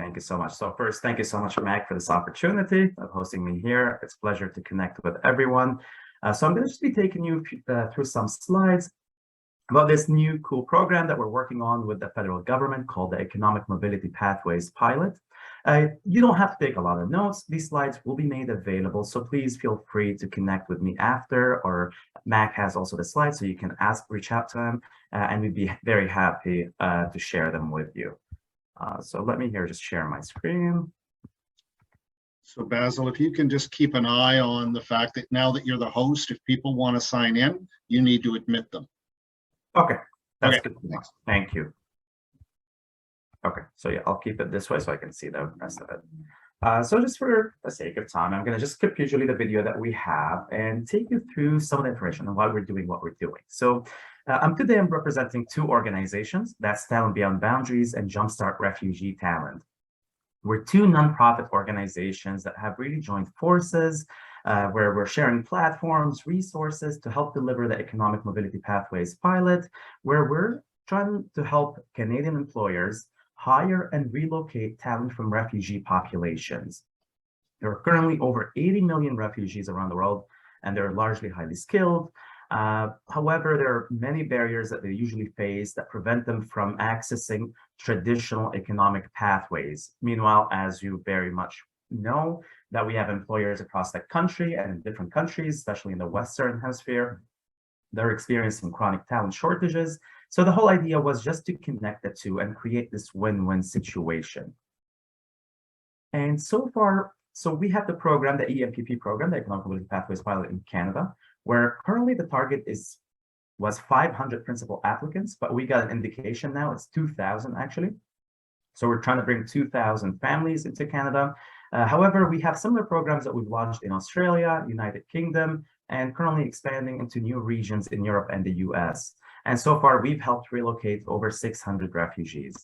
Thank you so much. So first, thank you so much, Mac, for this opportunity of hosting me here. It's a pleasure to connect with everyone. So I'm going to just be taking you through some slides about this new cool program that we're working on with the federal government called the Economic Mobility Pathways Pilot. You don't have to take a lot of notes. These slides will be made available, so please feel free to connect with me after, or Mac has also the slides, so you can reach out to him, and we'd be very happy to share them with you. So let me here just share my screen. So Bassel, if you can just keep an eye on the fact that now that you're the host, if people want to sign in, you need to admit them. Okay, that's Okay. good. Thank you. Okay, so yeah, I'll keep it this way so I can see the rest of it. So just for the sake of time, I'm going to just skip usually the video that we have and take you through some of the information on why we're doing what we're doing. So today I'm representing two organizations, that's Talent Beyond Boundaries and Jumpstart Refugee Talent. We're two nonprofit organizations that have really joined forces where we're sharing platforms, resources to help deliver the Economic Mobility Pathways Pilot, where we're trying to help Canadian employers hire and relocate talent from refugee populations. There are currently over 80 million refugees around the world, and they're largely highly skilled. However, there are many barriers that they usually face that prevent them from accessing traditional economic pathways. Meanwhile, as you very much know, that we have employers across the country and in different countries, especially in the Western Hemisphere, they're experiencing chronic talent shortages. So the whole idea was just to connect the two and create this win-win situation. And so far, so we have the program, the Empp Program, the Economic Mobility Pathways Pilot in Canada, where currently the target was 500 principal applicants, but we got an indication now it's 2,000 actually. So we're trying to bring 2,000 families into Canada. However, we have similar programs that we've launched in Australia, United Kingdom, and currently expanding into new regions in Europe and the US. And so far, we've helped relocate over 600 refugees.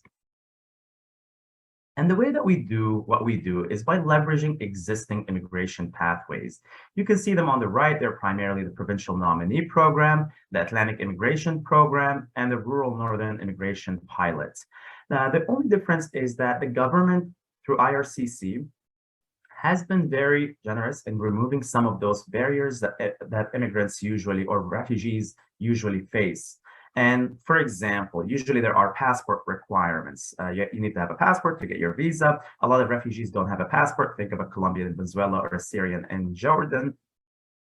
And the way that we do what we do is by leveraging existing immigration pathways. You can see them on the right. They're primarily the Provincial Nominee Program, the Atlantic Immigration Program, and the Rural Northern Immigration Pilot. Now, the only difference is that the government, through IRCC, has been very generous in removing some of those barriers that immigrants usually, or refugees usually face. And for example, usually there are passport requirements. You need to have a passport to get your visa. A lot of refugees don't have a passport. Think of a Colombian in Venezuela or a Syrian in Jordan.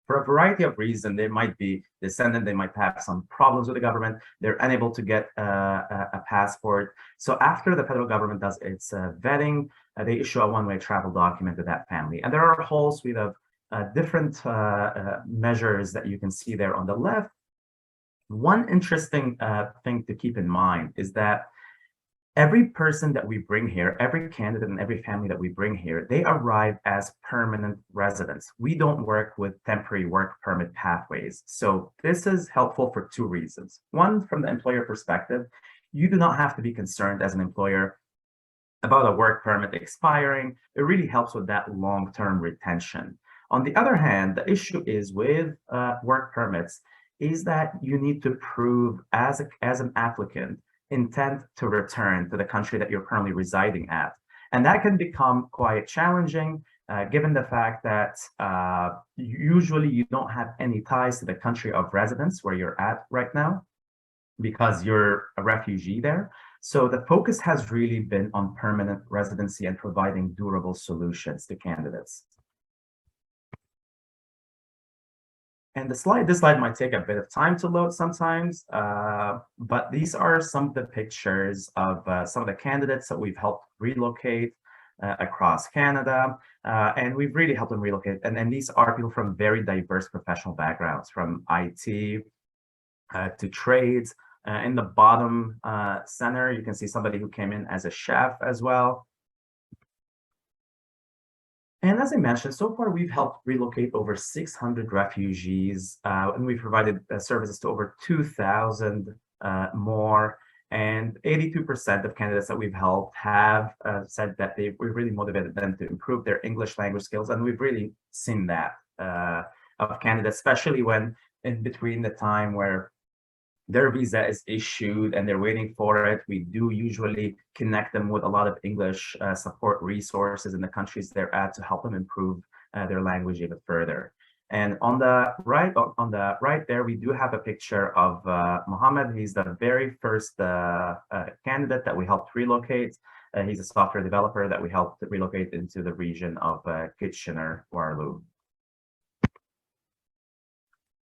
For a variety of reasons, they might be descendant, they might have some problems with the government, they're unable to get a passport. So after the federal government does its vetting, they issue a one-way travel document to that family. And there are a whole suite of different measures that you can see there on the left. One interesting thing to keep in mind is that every person that we bring here, every candidate and every family that we bring here, they arrive as permanent residents. We don't work with temporary work permit pathways. So this is helpful for two reasons. One, from the employer perspective, you do not have to be concerned as an employer about a work permit expiring. It really helps with that long-term retention. On the other hand, the issue is with work permits is that you need to prove as an applicant intent to return to the country that you're currently residing at. And that can become quite challenging given the fact that usually you don't have any ties to the country of residence where you're at right now because you're a refugee there. So the focus has really been on permanent residency and providing durable solutions to candidates. And this slide might take a bit of time to load sometimes, but these are some of the pictures of some of the candidates that we've helped relocate across Canada, and we've really helped them relocate. And these are people from very diverse professional backgrounds, from IT to trades. In the bottom center, you can see somebody who came in as a chef as well. And as I mentioned, so far we've helped relocate over 600 refugees, and we've provided services to over 2,000 more. And 82% of candidates that we've helped have said that we really motivated them to improve their English language skills, and we've really seen that of candidates, especially when in between the time where their visa is issued and they're waiting for it, we do usually connect them with a lot of English support resources in the countries they're at to help them improve their language even further. And on the right there, we do have a picture of Mohammed. He's the very first candidate that we helped relocate. He's a software developer that we helped relocate into the region of Kitchener-Waterloo.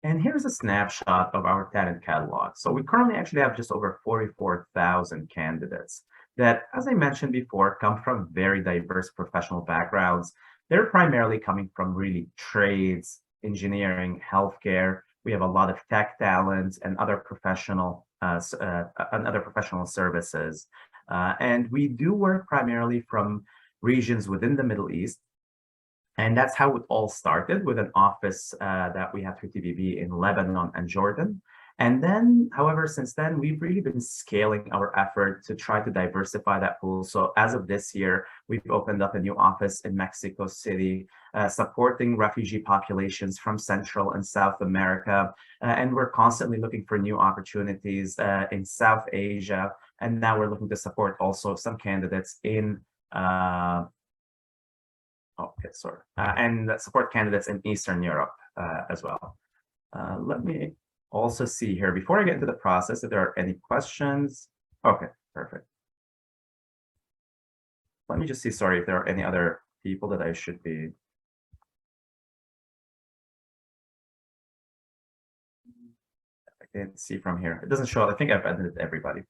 And here's a snapshot of our talent catalog. So we currently actually have just over 44,000 candidates that, as I mentioned before, come from very diverse professional backgrounds. They're primarily coming from really trades, engineering, healthcare. We have a lot of tech talent and other professional services. And we do work primarily from regions within the Middle East. And that's how it all started, with an office that we have through TVB in Lebanon and Jordan. And then, however, since then, we've really been scaling our effort to try to diversify that pool. So as of this year, we've opened up a new office in Mexico City, supporting refugee populations from Central and South America. And we're constantly looking for new opportunities in South Asia. And now we're looking to support also some candidates in and support candidates in Eastern Europe as well. Let me also see here, before I get into the process, if there are any questions. Okay, perfect. Let me just see, sorry, if there are any other people that I should be. I can't see from here. It doesn't show. I think I've edited everybody.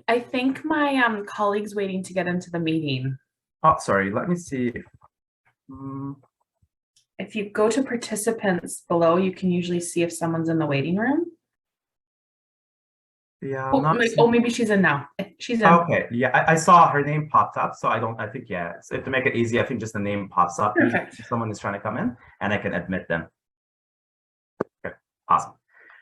I think my colleague's waiting to get into the meeting. Oh, sorry, let me see. If you go to participants below, you can usually see if someone's in the waiting room. Yeah. Oh, maybe she's in now. She's in. Okay. Yeah, I saw her name popped up, so I think, yeah, so to make it easy, I think just the name pops up. Perfect. If someone is trying to come in, and I can admit them. Okay, awesome.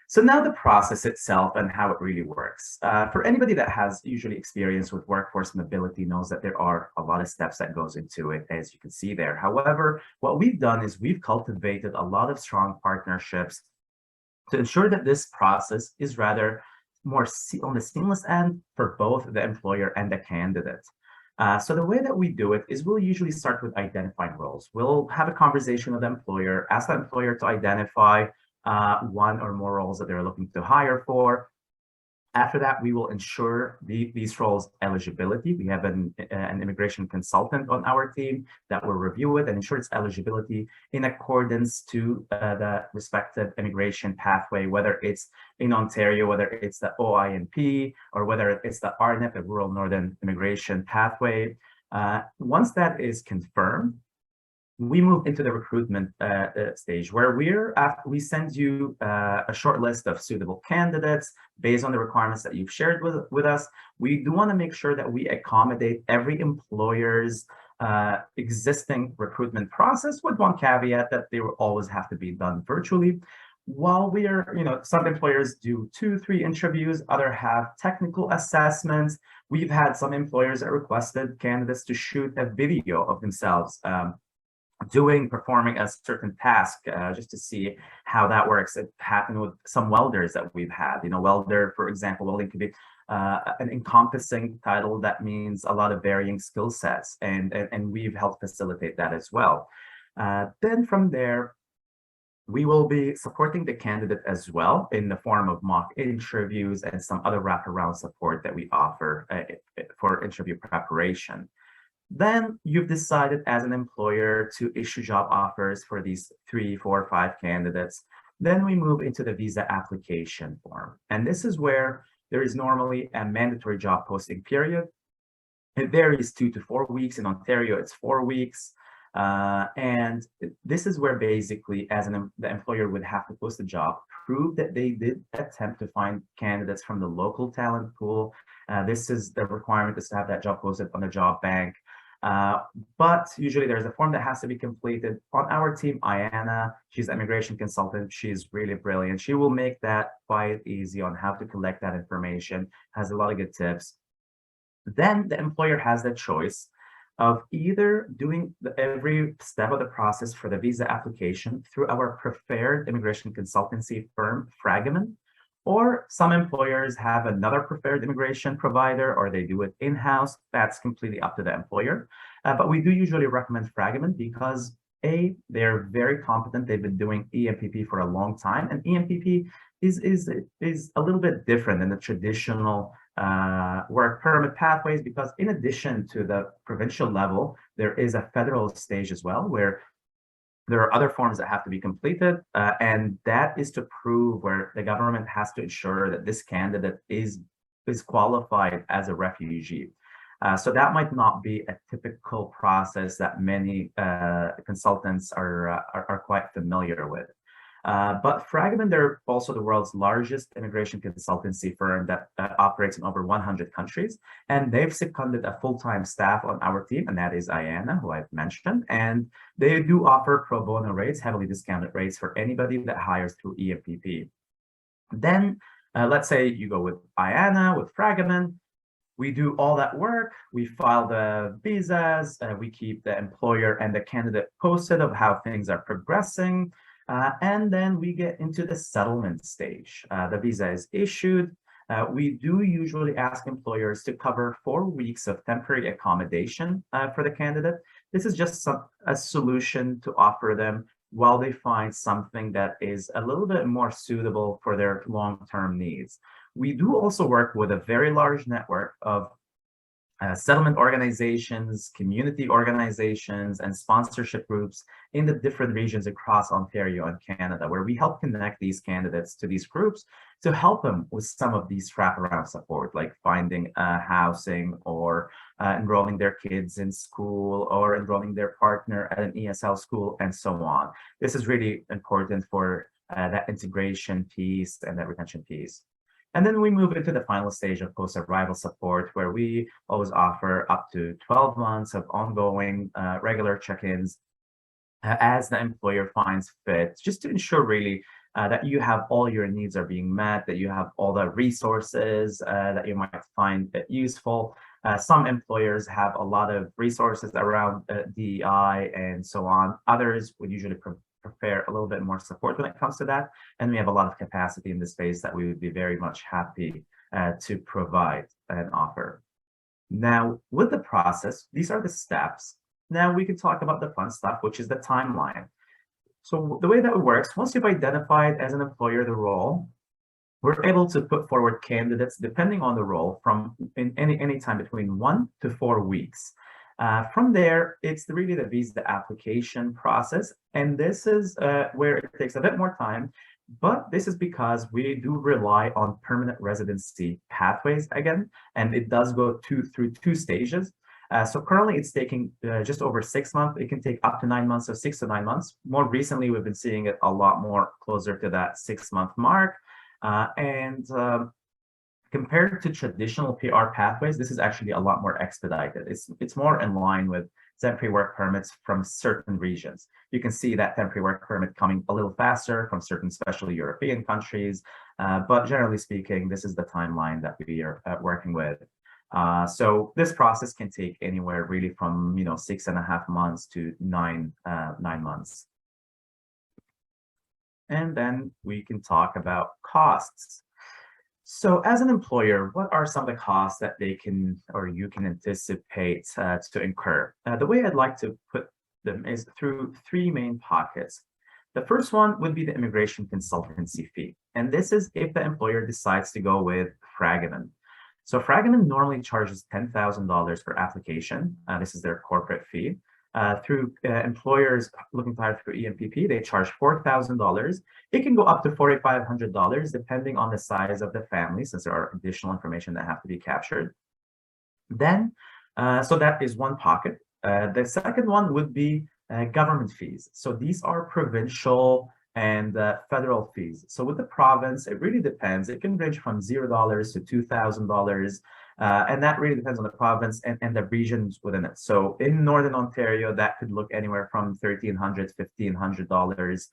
So now the process itself and how it really works. For anybody that has usually experience with workforce mobility knows that there are a lot of steps that goes into it, as you can see there. However, what we've done is we've cultivated a lot of strong partnerships to ensure that this process is rather more on the seamless end for both the employer and the candidate. So the way that we do it is we'll usually start with identifying roles. We'll have a conversation with the employer, ask the employer to identify one or more roles that they're looking to hire for. After that, we will ensure these roles' eligibility. We have an immigration consultant on our team that will review it and ensure its eligibility in accordance to the respective immigration pathway, whether it's in Ontario, whether it's the OINP, or whether it's the RNP, the Rural Northern Immigration Pathway. Once that is confirmed, we move into the recruitment stage, where we send you a short list of suitable candidates based on the requirements that you've shared with us. We do want to make sure that we accommodate every employer's existing recruitment process, with one caveat that they will always have to be done virtually. While we are, some employers do 2-3 interviews, others have technical assessments. We've had some employers that requested candidates to shoot a video of themselves performing a certain task, just to see how that works. It happened with some welders that we've had. Welder, for example, welding could be an encompassing title that means a lot of varying skill sets, and we've helped facilitate that as well. Then from there, we will be supporting the candidate as well in the form of mock interviews and some other wraparound support that we offer for interview preparation. Then you've decided as an employer to issue job offers for these 3, 4, 5 candidates. Then we move into the visa application form. And this is where there is normally a mandatory job posting period. It varies 2 to 4 weeks. In Ontario, it's 4 weeks. And this is where basically the employer would have to post a job, prove that they did attempt to find candidates from the local talent pool. This is the requirement, is to have that job posted on the job bank. But usually there's a form that has to be completed. On our team, Ayana, she's an immigration consultant. She's really brilliant. She will make that quite easy on how to collect that information, has a lot of good tips. Then the employer has the choice of either doing every step of the process for the visa application through our preferred immigration consultancy firm, Fragment, Or some employers have another preferred immigration provider, or they do it in-house. That's completely up to the employer. But we do usually recommend Fragment because they're very competent. They've been doing EMPP for a long time, and EMPP is a little bit different than the traditional work permit pathways, because in addition to the provincial level, there is a federal stage as well, where there are other forms that have to be completed, and that is to prove where the government has to ensure that this candidate is qualified as a refugee. So that might not be a typical process that many consultants are quite familiar with. But Fragment, they're also the world's largest immigration consultancy firm that operates in over 100 countries. And they've seconded a full-time staff on our team, and that is Ayana, who I've mentioned. And they do offer pro bono rates, heavily discounted rates for anybody that hires through EMPP. Then let's say you go with Ayana, with Fragment. We do all that work. We file the visas. We keep the employer and the candidate posted of how things are progressing. And then we get into the settlement stage. The visa is issued. We do usually ask employers to cover 4 weeks of temporary accommodation for the candidate. This is just a solution to offer them while they find something that is a little bit more suitable for their long-term needs. We do also work with a very large network of settlement organizations, community organizations, and sponsorship groups in the different regions across Ontario and Canada, where we help connect these candidates to these groups to help them with some of these wraparound support, like finding housing, or enrolling their kids in school, or enrolling their partner at an ESL school, and so on. This is really important for that integration piece and that retention piece. And then we move into the final stage of post-arrival support, where we always offer up to 12 months of ongoing regular check-ins as the employer finds fit, just to ensure really that you have all your needs are being met, that you have all the resources that you might find useful. Some employers have a lot of resources around DEI and so on. Others would usually prepare a little bit more support when it comes to that. And we have a lot of capacity in this space that we would be very much happy to provide and offer. Now, with the process, these are the steps. Now we can talk about the fun stuff, which is the timeline. So the way that it works, once you've identified as an employer the role, we're able to put forward candidates depending on the role from any time between 1 to 4 weeks. From there, it's really the visa application process, and this is where it takes a bit more time, but this is because we do rely on permanent residency pathways again, and it does go through 2 stages. So currently it's taking just over 6 months. It can take up to 9 months, so 6 to 9 months. More recently, we've been seeing it a lot more closer to that 6-month mark. Compared to traditional PR pathways, this is actually a lot more expedited. It's more in line with temporary work permits from certain regions. You can see that temporary work permit coming a little faster from certain, especially European countries. But generally speaking, this is the timeline that we are working with. So this process can take anywhere really from 6.5 months to 9 months. And then we can talk about costs. So as an employer, what are some of the costs that they can or you can anticipate to incur? The way I'd like to put them is through 3 main pockets. The first one would be the immigration consultancy fee. And this is if the employer decides to go with Fragment. So Fragment normally charges $10,000 per application. This is their corporate fee. Through employers looking to hire through EMPP, they charge $4,000. It can go up to $4,500 depending on the size of the family, since there are additional information that have to be captured. Then, so that is one pocket. The second one would be government fees. So these are provincial and federal fees. So with the province, it really depends. It can range from $0 to $2,000. And that really depends on the province and the regions within it. So in Northern Ontario, that could look anywhere from $1,300 to $1,500.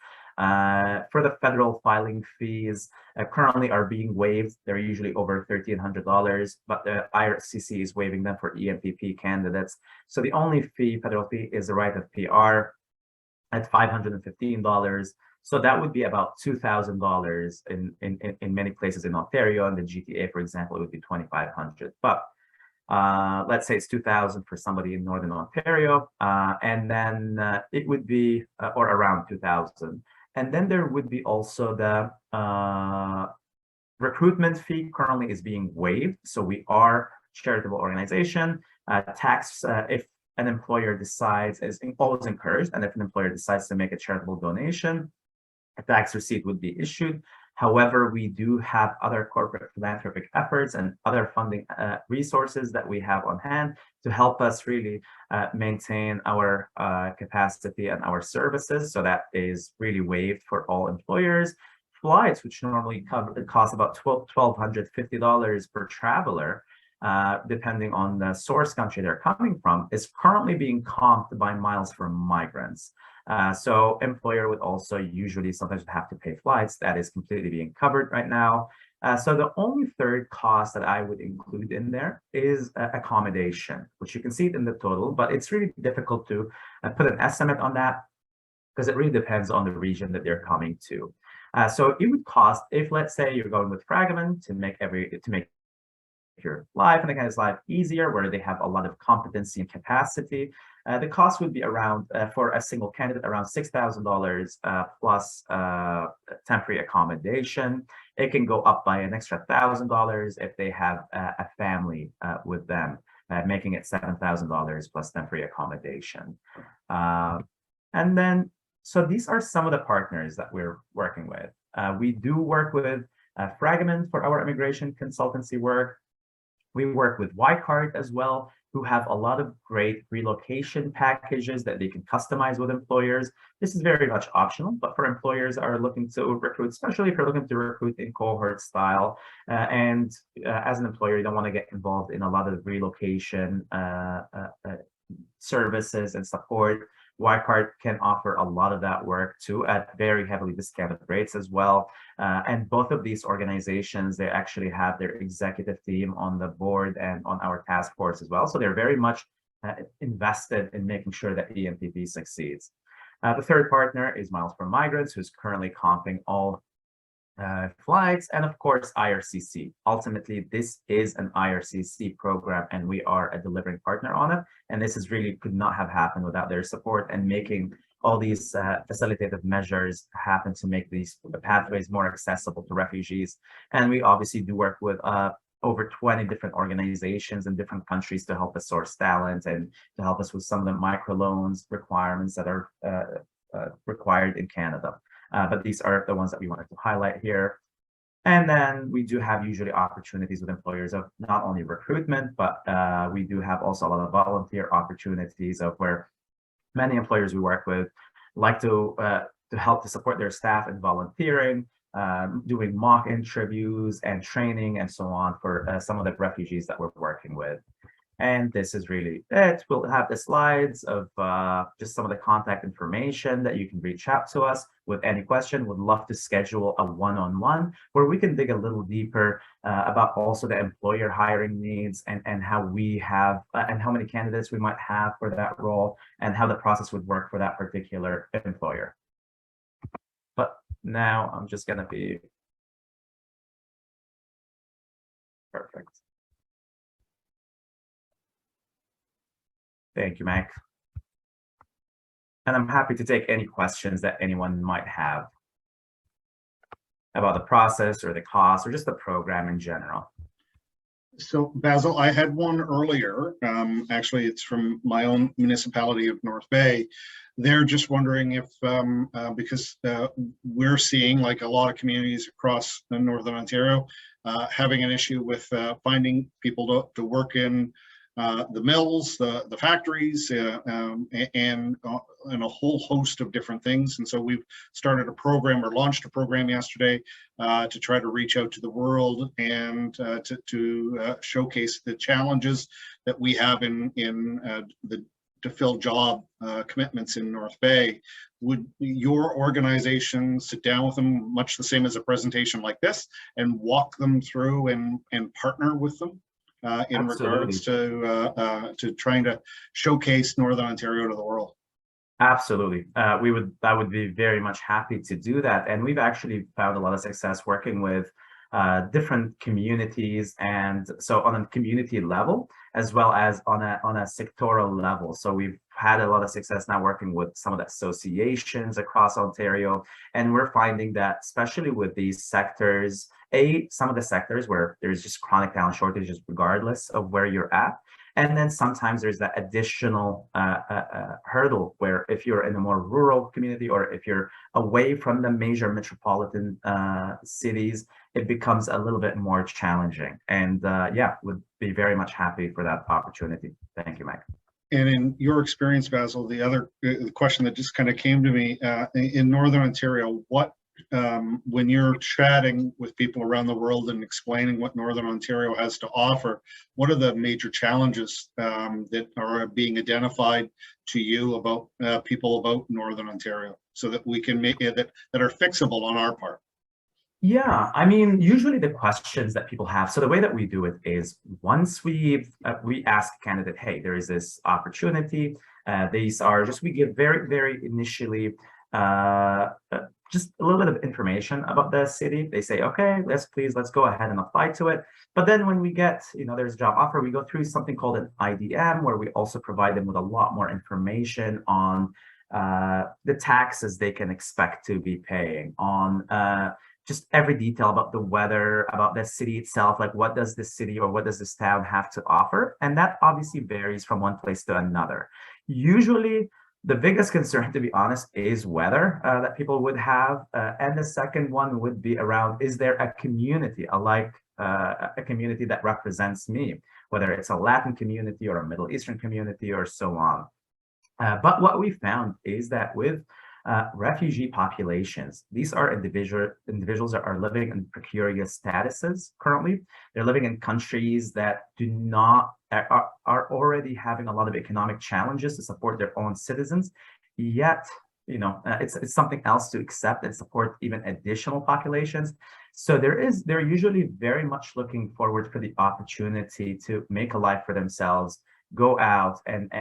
For the federal filing fees, currently are being waived. They're usually over $1,300, but the IRCC is waiving them for EMPP candidates. So the only federal fee, is the right of PR at $515. So that would be about $2,000 in many places in Ontario. And the GTA, for example, it would be $2,500. But let's say it's 2,000 for somebody in Northern Ontario, and then it would be or around 2,000. And then there would be also the recruitment fee currently is being waived. So we are charitable organization. Tax, if an employer decides, is always encouraged, and if an employer decides to make a charitable donation, a tax receipt would be issued. However, we do have other corporate philanthropic efforts and other funding resources that we have on hand to help us really maintain our capacity and our services. So that is really waived for all employers. Flights, which normally cost about $1,250 per traveler, depending on the source country they're coming from, is currently being comped by miles for migrants. So employer would also usually sometimes have to pay flights. That is completely being covered right now. So the only third cost that I would include in there is accommodation, which you can see it in the total, but it's really difficult to put an estimate on that because it really depends on the region that they're coming to. So it would cost, if let's say you're going with Fragment to make your life and the guy's life easier, where they have a lot of competency and capacity, the cost would be around, for a single candidate, around $6,000 plus temporary accommodation. It can go up by an extra $1,000 if they have a family with them, making it $7,000 plus temporary accommodation. And then, so these are some of the partners that we're working with. We do work with Fragment for our immigration consultancy work. We work with YCard as well, who have a lot of great relocation packages that they can customize with employers. This is very much optional, but for employers are looking to recruit, especially if you're looking to recruit in cohort style. As an employer, you don't want to get involved in a lot of relocation services and support. YCard can offer a lot of that work too at very heavily discounted rates as well. And both of these organizations, they actually have their executive team on the board and on our task force as well. So they're very much invested in making sure that EMPP succeeds. The third partner is Miles for Migrants, who's currently comping all flights, and of course IRCC. Ultimately, this is an IRCC program, and we are a delivering partner on it. And this is really could not have happened without their support and making all these facilitative measures happen to make these pathways more accessible to refugees. And we obviously do work with over 20 different organizations in different countries to help us source talent and to help us with some of the microloans requirements that are required in Canada. But these are the ones that we wanted to highlight here. And then we do have usually opportunities with employers of not only recruitment, but we do have also a lot of volunteer opportunities of where many employers we work with like to help to support their staff in volunteering, doing mock interviews and training and so on for some of the refugees that we're working with. And this is really it. We'll have the slides of just some of the contact information that you can reach out to us with any question. Would love to schedule a one-on-one where we can dig a little deeper about also the employer hiring needs and how we have and how many candidates we might have for that role and how the process would work for that particular employer. But now I'm just going to be perfect. Thank you, Mike. And I'm happy to take any questions that anyone might have about the process or the cost or just the program in general. So Bassel, I had one earlier. Actually, it's from my own municipality of North Bay. They're just wondering if, because we're seeing, like a lot of communities across Northern Ontario, having an issue with finding people to work in the mills, the factories, and a whole host of different things. And so we've started a program or launched a program yesterday to try to reach out to the world and to showcase the challenges that we have in to fill job commitments in North Bay. Would your organization sit down with them, much the same as a presentation like this, and walk them through and partner with them? In regards to trying to showcase Northern Ontario to the world? Absolutely. I would be very much happy to do that. And we've actually found a lot of success working with different communities, and so on a community level as well as on a sectoral level. So we've had a lot of success now working with some of the associations across Ontario, and we're finding that especially with these sectors, some of the sectors where there's just chronic talent shortages regardless of where you're at. And then sometimes there's that additional hurdle where if you're in a more rural community or if you're away from the major metropolitan cities, it becomes a little bit more challenging. And yeah, would be very much happy for that opportunity. Thank you, Mike. And in your experience, Bassel, the other question that just kind of came to me in Northern Ontario, what when you're chatting with people around the world and explaining what Northern Ontario has to offer, what are the major challenges that are being identified to you about people about Northern Ontario, so that we can make it that are fixable on our part? Yeah, I mean, usually the questions that people have. So the way that we do it is once we ask a candidate, hey, there is this opportunity. These are just we give very initially just a little bit of information about the city. They say, okay, let's go ahead and apply to it. But then when we get, there's a job offer, we go through something called an IDM, where we also provide them with a lot more information on the taxes they can expect to be paying, on just every detail about the weather, about the city itself, like what does this city or what does this town have to offer? And that obviously varies from one place to another. Usually, the biggest concern, to be honest, is weather that people would have. And the second one would be around, is there a community, a community that represents me, whether it's a Latin community or a Middle Eastern community or so on. But what we found is that with refugee populations, these are individuals that are living in precarious statuses currently. They're living in countries that are already having a lot of economic challenges to support their own citizens. Yet, it's something else to accept and support even additional populations. So they're usually very much looking forward for the opportunity to make a life for themselves, go out and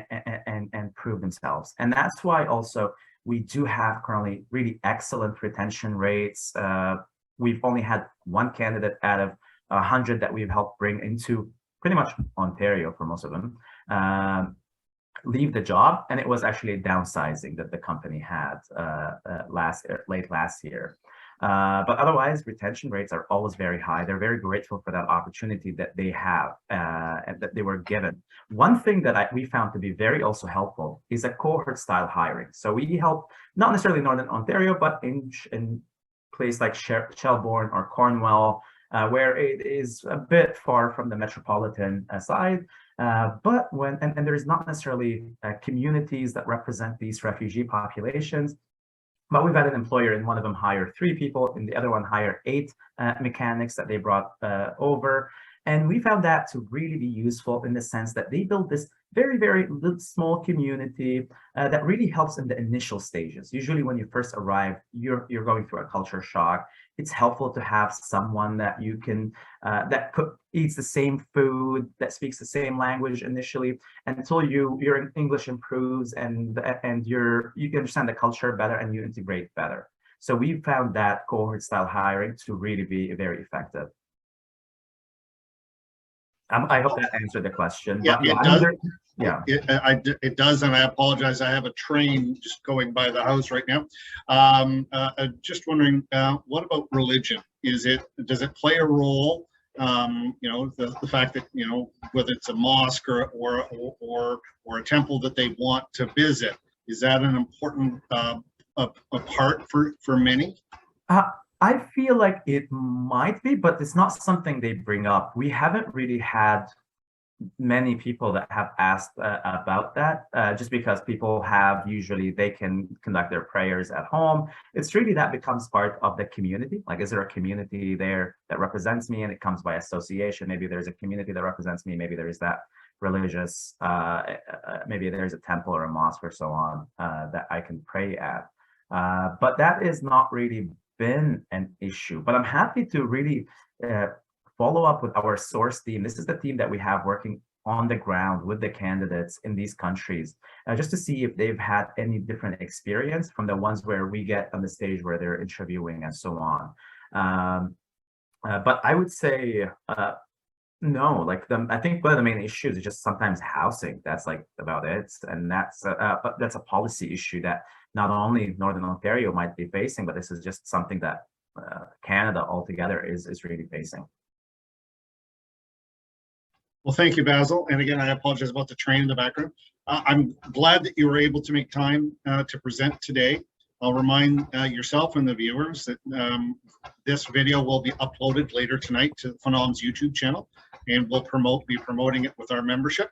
prove themselves. And that's why also we do have currently really excellent retention rates. We've only had one candidate out of 100 that we've helped bring into pretty much Ontario for most of them leave the job, and it was actually a downsizing that the company had late last year. But otherwise, retention rates are always very high. They're very grateful for that opportunity that they have and that they were given. One thing that we found to be very also helpful is a cohort style hiring. So we help not necessarily Northern Ontario, but in place like Shelbourne or Cornwall, where it is a bit far from the metropolitan side. But and there's not necessarily communities that represent these refugee populations. But we've had an employer in one of them hire 3 people, in the other one hire 8 mechanics that they brought over. And we found that to really be useful in the sense that they build this very little small community that really helps in the initial stages. Usually when you first arrive, you're going through a culture shock. It's helpful to have someone that you can eats the same food, that speaks the same language initially, until your English improves and you understand the culture better and you integrate better. So we found that cohort style hiring to really be very effective. I hope that answered the question. Yeah, but, it does. Yeah, it does, and I apologize. I have a train just going by the house right now. Just wondering, what about religion? Does it play a role? The fact that whether it's a mosque or a temple that they want to visit, is that an important a part for many? I feel like it might be, but it's not something they bring up. We haven't really had many people that have asked about that, just because people they can conduct their prayers at home. It's really that becomes part of the community. Like, is there a community there that represents me? And it comes by association. Maybe there's a community that represents me. Maybe there is that religious, maybe there's a temple or a mosque or so on that I can pray at. But that is not really been an issue. But I'm happy to really follow up with our source team. This is the team that we have working on the ground with the candidates in these countries, just to see if they've had any different experience from the ones where we get on the stage where they're interviewing and so on. But I would say, no, like I think one of the main issues is just sometimes housing. That's like about it, and that's a policy issue that not only Northern Ontario might be facing, but this is just something that Canada altogether is really facing. Well, thank you, Bassel. And again, I apologize about the train in the background. I'm glad that you were able to make time to present today. I'll remind yourself and the viewers that this video will be uploaded later tonight to FONOM's YouTube channel, and we'll be promoting it with our membership